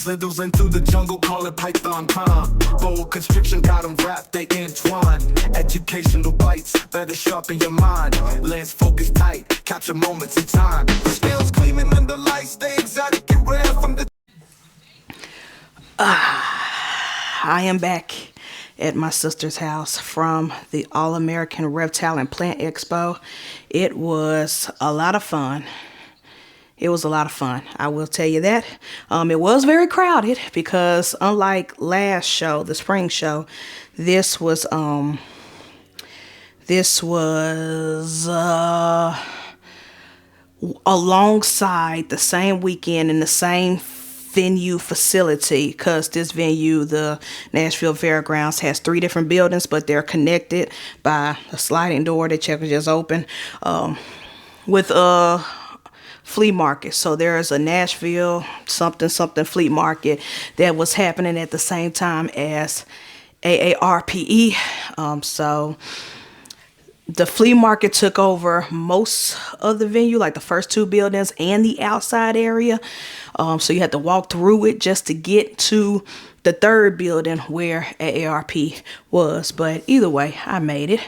slithers through the jungle, call it python time. Bold constriction got them wrapped, they entwine. Educational bites, better sharpen your mind. Lens focus tight, capture moments in time. Scales gleaming under lights, stay exotic and rare from the... I am back at my sister's house from the All-American Reptile and Plant Expo. It was a lot of fun. It was a lot of fun, I will tell you that. It was very crowded because unlike last show, the spring show, this was alongside the same weekend in the same venue facility, because this venue, the Nashville Fairgrounds, has 3 different buildings, but they're connected by a sliding door that you can just open with a flea market. So there's a Nashville something flea market that was happening at the same time as AARPE. So the flea market took over most of the venue, like the first 2 buildings and the outside area. So you had to walk through it just to get to the 3rd building where AARP was. But either way, I made it.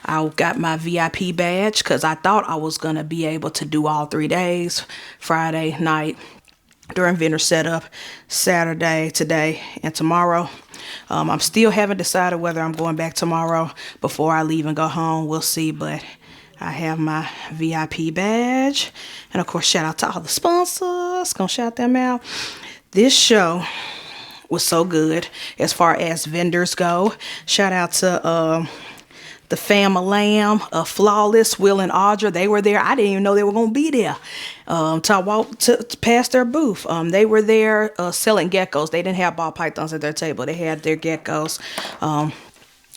I got my VIP badge because I thought I was going to be able to do all 3 days, Friday night during vendor setup, Saturday, today, and tomorrow. I'm still haven't decided whether I'm going back tomorrow before I leave and go home. We'll see, but I have my VIP badge. And of course, shout out to all the sponsors. Gonna shout them out. This show was so good as far as vendors go. Shout out to the Fam-A-Lam, Flawless, Will and Audra. They were there. I didn't even know they were going to be there. Till I walked past their booth. They were there selling geckos. They didn't have ball pythons at their table. They had their geckos.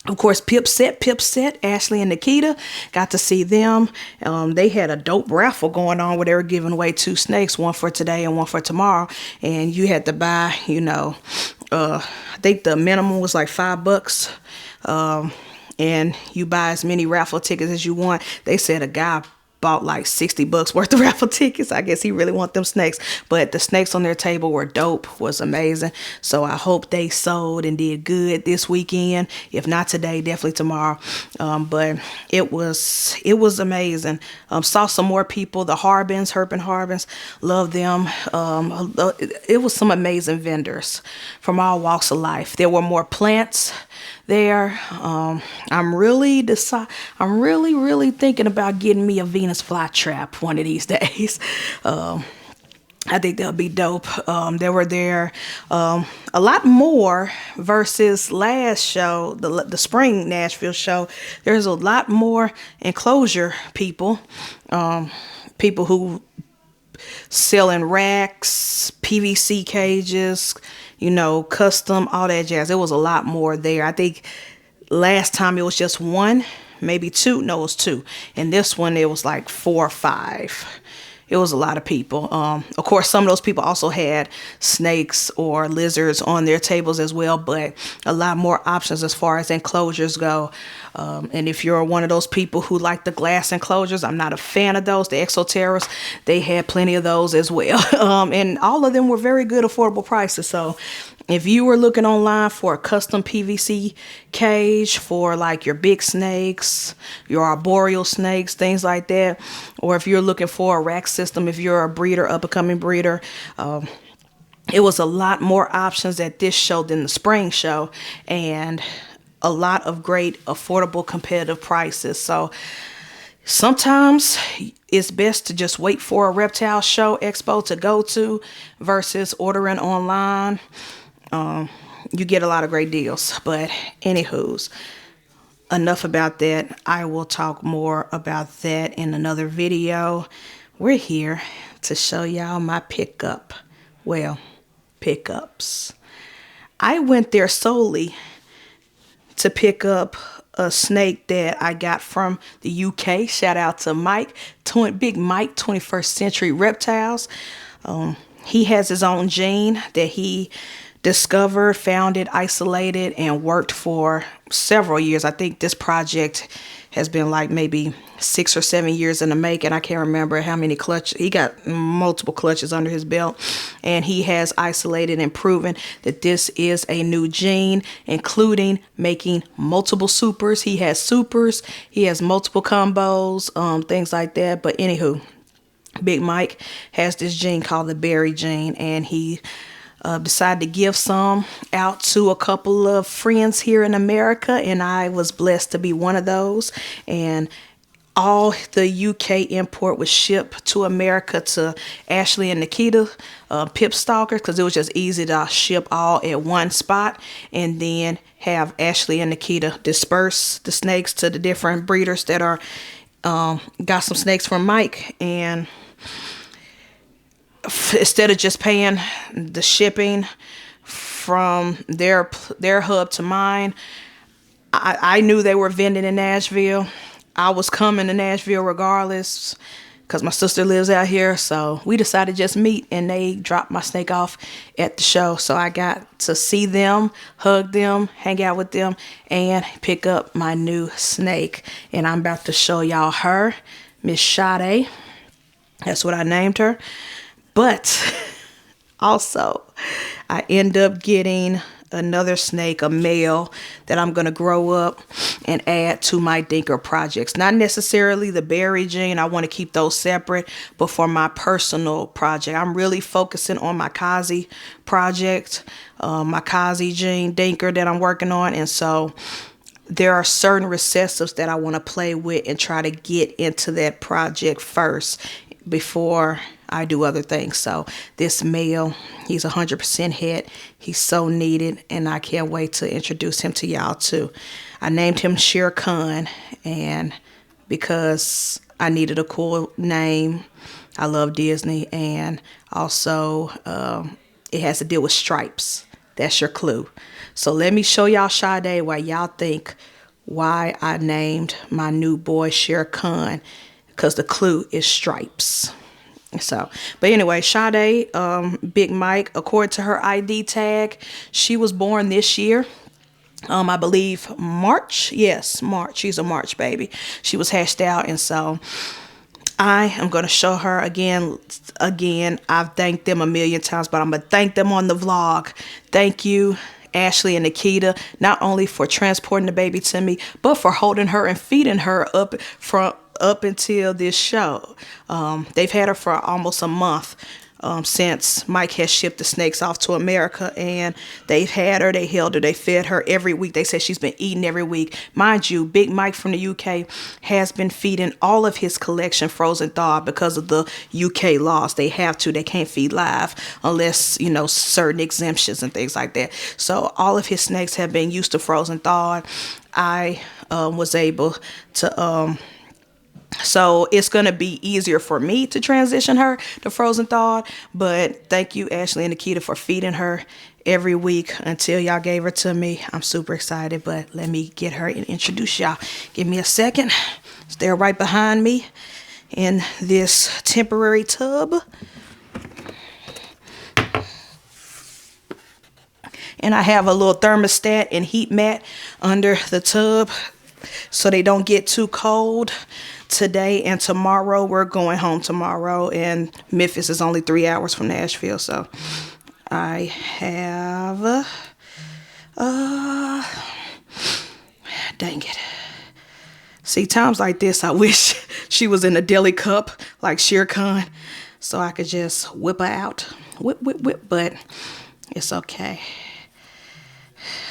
Of course, Pipset, Ashley and Nikita, got to see them. They had a dope raffle going on where they were giving away 2 snakes, one for today and one for tomorrow. And you had to buy, I think the minimum was like $5. And you buy as many raffle tickets as you want. They said a guy bought like $60 worth of raffle tickets. I guess he really want them snakes, but the snakes on their table were dope, was amazing. So I hope they sold and did good this weekend. If not today, definitely tomorrow. But it was amazing. Saw some more people, the Herp and Harbins, love them. It was some amazing vendors from all walks of life. There were more plants there. I'm really thinking about getting me a Venus flytrap one of these days. I think that'll be dope. There were a lot more versus last show, the spring Nashville show. There's a lot more enclosure people, people who selling racks, PVC cages, custom, all that jazz. It was a lot more there. I think last time it was just 1, maybe 2. No, it was 2. And this one, it was like 4 or 5. It was a lot of people. Of course, some of those people also had snakes or lizards on their tables as well, but a lot more options as far as enclosures go. And if you're one of those people who like the glass enclosures, I'm not a fan of those. The Exoterras, they had plenty of those as well. And all of them were very good, affordable prices. So if you were looking online for a custom PVC cage for like your big snakes, your arboreal snakes, things like that, or if you're looking for a rack system, if you're a breeder, up-and-coming breeder, it was a lot more options at this show than the spring show, and a lot of great, affordable, competitive prices. So sometimes it's best to just wait for a reptile show expo to go to versus ordering online. You get a lot of great deals. But anywho's, enough about that. I will talk more about that in another video. We're here to show y'all my pickups. I went there solely to pick up a snake that I got from the UK. Shout out to Mike, Big Mike, 21st Century Reptiles. He has his own gene that he discovered, founded, isolated, and worked for several years. I think this project has been like maybe 6 or 7 years in the making. I can't remember how many clutches. He got multiple clutches under his belt, and he has isolated and proven that this is a new gene, including making multiple supers. He has supers, he has multiple combos, things like that. But anywho, Big Mike has this gene called the berry gene, and he decided to give some out to a couple of friends here in America, and I was blessed to be one of those. And all the UK import was shipped to America to Ashley and Nikita Pip Stalker, because it was just easy to ship all at one spot and then have Ashley and Nikita disperse the snakes to the different breeders that are got some snakes from Mike. And instead of just paying the shipping from their hub to mine, I knew they were vending in Nashville. I was coming to Nashville regardless because my sister lives out here. So we decided to just meet, and they dropped my snake off at the show. So I got to see them, hug them, hang out with them, and pick up my new snake. And I'm about to show y'all her, Miss SADE. That's what I named her. But also, I end up getting another snake, a male, that I'm going to grow up and add to my dinker projects. Not necessarily the berry gene. I want to keep those separate. But for my personal project, I'm really focusing on my Kazi project, my Kazi gene dinker that I'm working on. And so there are certain recessives that I want to play with and try to get into that project first before I do other things. So this male, he's 100% het. He's so needed, and I can't wait to introduce him to y'all too. I named him Shere Khan, and because I needed a cool name, I love Disney, and also it has to deal with stripes. That's your clue. So let me show y'all SADE while y'all think why I named my new boy Shere Khan, because the clue is stripes. So, but anyway, SADE, Big Mike, according to her ID tag, she was born this year. I believe March. Yes, March. She's a March baby. She was hatched out, and so I am going to show her again. I've thanked them a million times, but I'm going to thank them on the vlog. Thank you, Ashley and Nikita, not only for transporting the baby to me, but for holding her and feeding her up until this show. They've had her for almost a month since Mike has shipped the snakes off to America, and they've had her, they held her, they fed her every week. They said she's been eating every week. Mind you, Big Mike from the UK has been feeding all of his collection frozen thawed because of the UK laws. They have to. They can't feed live unless, you know, certain exemptions and things like that. So all of his snakes have been used to frozen thawed. I was able to so it's going to be easier for me to transition her to frozen thawed. But thank you, Ashley and Nikita, for feeding her every week until y'all gave her to me. I'm super excited, but let me get her and introduce y'all. Give me a second. They're right behind me in this temporary tub. And I have a little thermostat and heat mat under the tub so they don't get too cold. Today and tomorrow, we're going home tomorrow, and Memphis is only 3 hours from Nashville. So I have dang it. See, times like this, I wish she was in a deli cup like Shere Khan so I could just whip her out. Whip, but it's okay.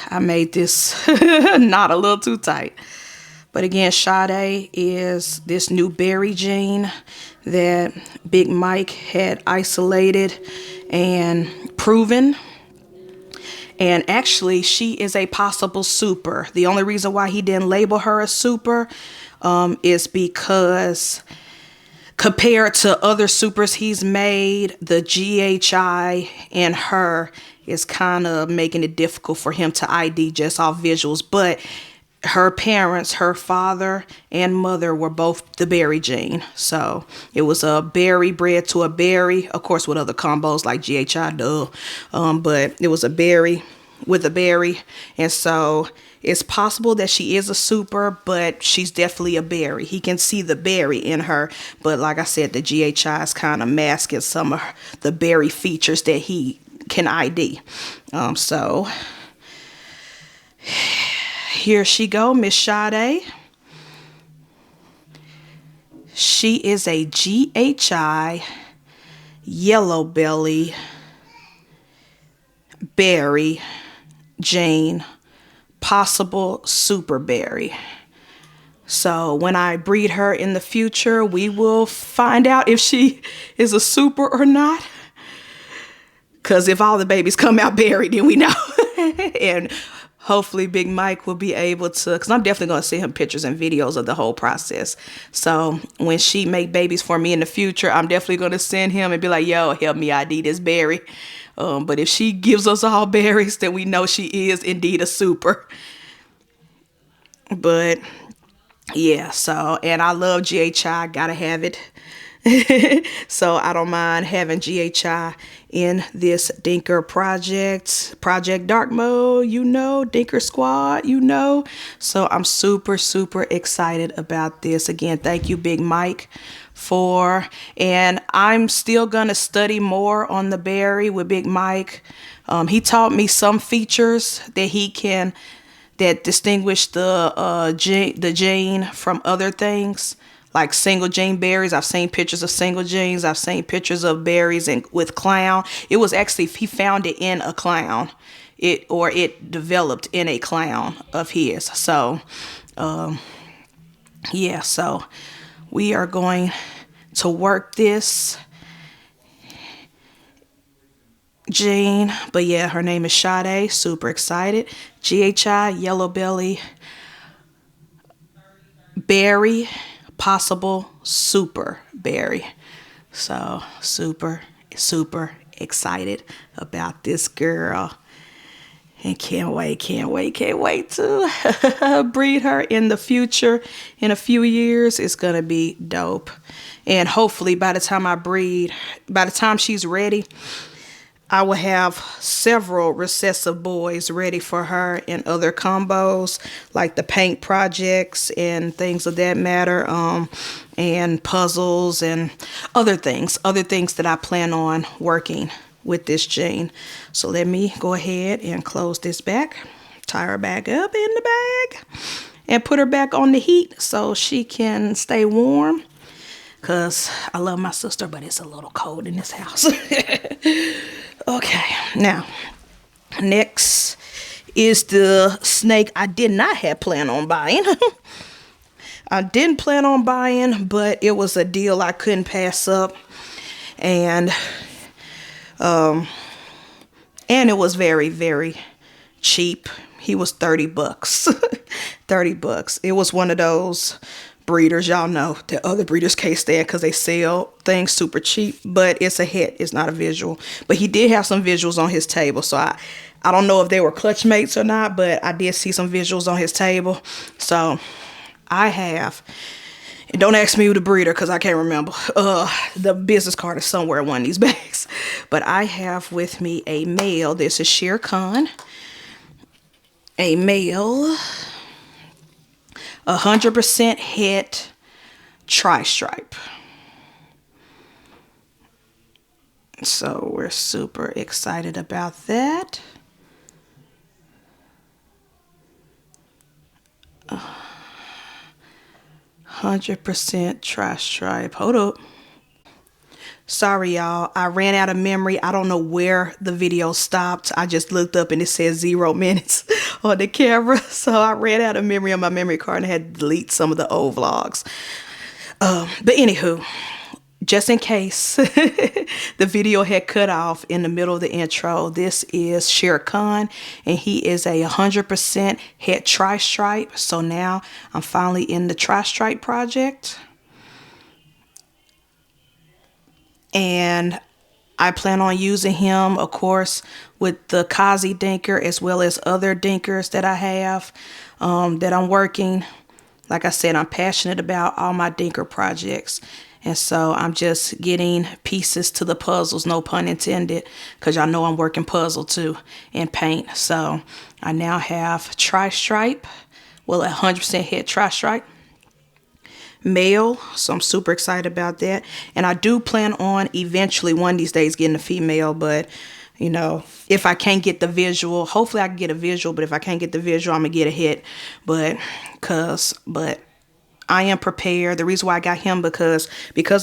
I made this knot a little too tight. But again, SADE is this new berry gene that Big Mike had isolated and proven. And actually, she is a possible super. The only reason why he didn't label her a super is because compared to other supers he's made, the GHI in her is kind of making it difficult for him to ID just off visuals. But her parents, her father and mother, were both the berry gene. So it was a berry bred to a berry, of course with other combos like GHI, but it was a berry with a berry. And so it's possible that she is a super, but she's definitely a berry. He can see the berry in her, but like I said, the GHI is kind of masking some of the berry features that he can ID. So here she go, Miss SADE. She is a GHI yellow belly berry gene, possible super berry. So when I breed her in the future, we will find out if she is a super or not. Because if all the babies come out berry, then we know. And hopefully Big Mike will be able to, because I'm definitely going to send him pictures and videos of the whole process. So when she make babies for me in the future, I'm definitely going to send him and be like, yo, help me ID this berry. But if she gives us all berries, then we know she is indeed a super. But yeah, so, and I love GHI, gotta have it. So I don't mind having GHI in this Dinker project dark mode, you know, Dinker squad, you know. So I'm super excited about this. Again, thank you, Big Mike, and I'm still gonna study more on the berry with Big Mike. He taught me some features that distinguish the gene from other things, like single gene berries. I've seen pictures of single genes. I've seen pictures of berries and with clown. It was actually, he found it in a clown. It developed in a clown of his. So, yeah, so we are going to work this gene. But yeah, her name is SADE. Super excited. GHI, yellow belly, berry, possible super berry. So super excited about this girl. And can't wait to breed her in the future. In a few years, it's going to be dope. And hopefully by the time she's ready, I will have several recessive boys ready for her in other combos, like the paint projects and things of that matter, and puzzles and other things that I plan on working with this gene. So let me go ahead and close this back, tie her back up in the bag, and put her back on the heat so she can stay warm. Because I love my sister, but it's a little cold in this house. Okay, now, next is the snake I did not have planned on buying. I didn't plan on buying, but it was a deal I couldn't pass up. And it was very cheap. He was $30. 30 bucks. It was one of those breeders, y'all know that other breeders can't stand because they sell things super cheap, but it's a hit, it's not a visual. But he did have some visuals on his table, so I don't know if they were clutch mates or not, but I did see some visuals on his table. So I have, and don't ask me who the breeder because I can't remember. The business card is somewhere in one of these bags. But I have with me a male. This is Shere Khan, a male 100% het tri-stripe. So we're super excited about that. 100% tri-stripe. Hold up. Sorry, y'all. I ran out of memory. I don't know where the video stopped. I just looked up and it says 0 minutes on the camera. So I ran out of memory on my memory card and had to delete some of the old vlogs. But anywho, just in case the video had cut off in the middle of the intro, this is Shere Khan, and he is a 100% het tri-stripe. So now I'm finally in the tri-stripe project. And I plan on using him, of course, with the Kazi Dinker as well as other Dinkers that I have that I'm working. Like I said, I'm passionate about all my Dinker projects. And so I'm just getting pieces to the puzzles, no pun intended, because y'all know I'm working puzzle too in paint. So I now have tri-stripe, well, 100% head tri-stripe, male, so I'm super excited about that. And I do plan on eventually one of these days getting a female, but you know, if I can't get the visual, hopefully I can get a visual, but if I can't get the visual, I'm gonna get a hit. But I am prepared. The reason why I got him because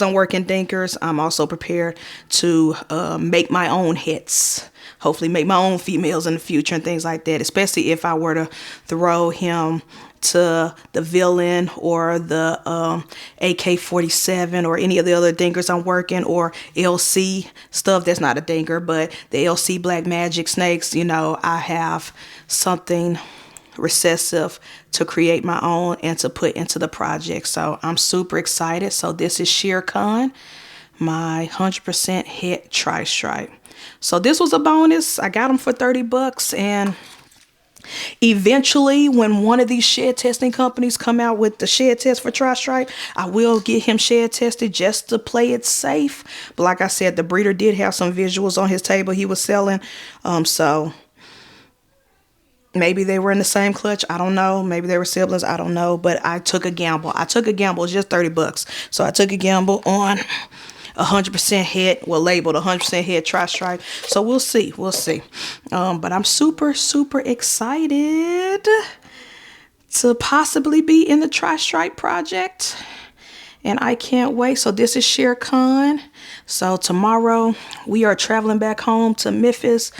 I'm working dinkers, I'm also prepared to make my own hits. Hopefully make my own females in the future and things like that, especially if I were to throw him to the villain or the AK-47 or any of the other dinkers I'm working, or LC stuff that's not a dinker, but the LC Black Magic snakes. You know, I have something recessive to create my own and to put into the project. So I'm super excited. So this is Shere Khan, my 100% het tri-stripe. So this was a bonus. I got them for 30 bucks, and eventually when one of these shed testing companies come out with the shed test for tri-stripe, I will get him shed tested just to play it safe. But like I said, the breeder did have some visuals on his table he was selling. So maybe they were in the same clutch. I don't know. Maybe they were siblings. I don't know. But I took a gamble. It was just 30 bucks. So I took a gamble on 100% head, well, labeled 100% head tri-stripe. So we'll see. But I'm super, super excited to possibly be in the tri-stripe project. And I can't wait. So this is Shere Khan. So tomorrow we are traveling back home to Memphis.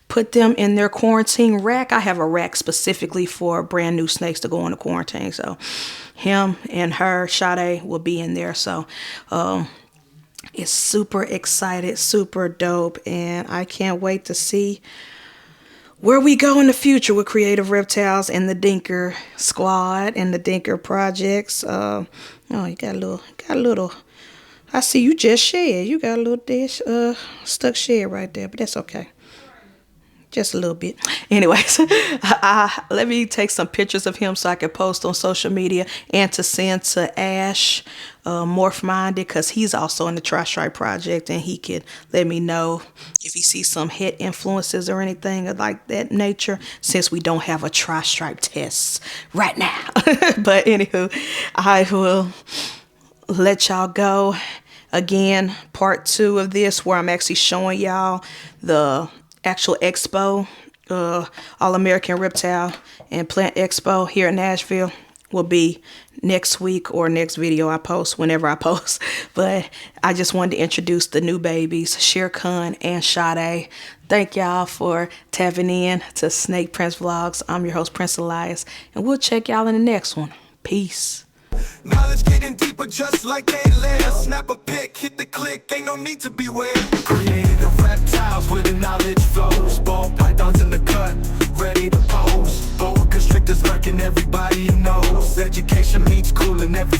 Put them in their quarantine rack. I have a rack specifically for brand new snakes to go into quarantine. So him and her, SADE, will be in there. So it's super excited, super dope. And I can't wait to see where we go in the future with Creative Reptiles and the Dinker Squad and the Dinker Projects. Oh, you got a little. I see you just shed. You got a little dish stuck shed right there, but that's okay. Just a little bit. Anyways, let me take some pictures of him so I can post on social media and to send to Ash, Morph Minded, because he's also in the tri-stripe project, and he could let me know if he sees some head influences or anything like that nature, since we don't have a tri-stripe test right now. But anywho, I will let y'all go. Again, part 2 of this, where I'm actually showing y'all the actual expo, All American Reptile and Plant Expo here in Nashville, will be next week or next video I post, whenever I post. But I just wanted to introduce the new babies, Shere Khan and SADE. Thank y'all for tapping in to Snake Prince Vlogs. I'm your host, Prince Elias, and we'll check y'all in the next one. Peace. Knowledge getting deeper just like aliens. Snap a pic, hit the click, ain't no need to be weird. Creative reptiles where the knowledge flows. Ball pythons in the cut, ready to pose. Boa constrictors lurking, everybody knows. Education means cool in every